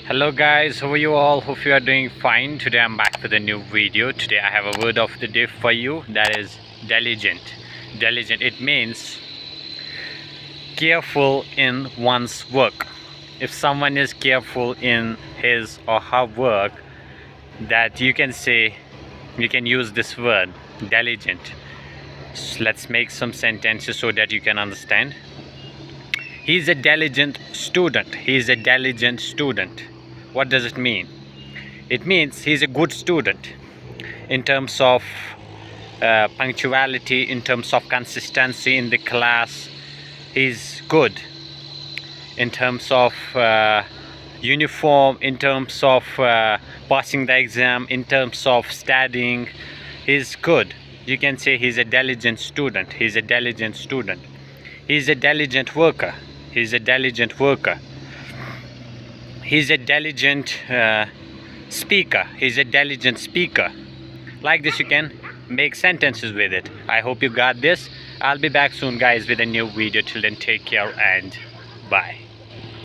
Hello guys, how are you all? Hope you are doing fine. Today I'm back with a new video. Today I have a word of the day for you, that is diligent. Diligent, it means careful in one's work. If someone is careful in his or her work, that you can say, you can use this word diligent. So let's make some sentences so that you can understand. He is a diligent student. He is a diligent student. What does it mean? It means he's a good student in terms of punctuality, in terms of consistency in the class. He's good in terms of uniform, in terms of passing the exam, in terms of studying. He's good. You can say he's a diligent student. He's a diligent student. He's a diligent worker. He's a diligent worker. He's a diligent speaker. He's a diligent speaker. Like this, you can make sentences with it. I hope you got this. I'll be back soon, guys, with a new video. Till then, take care and bye.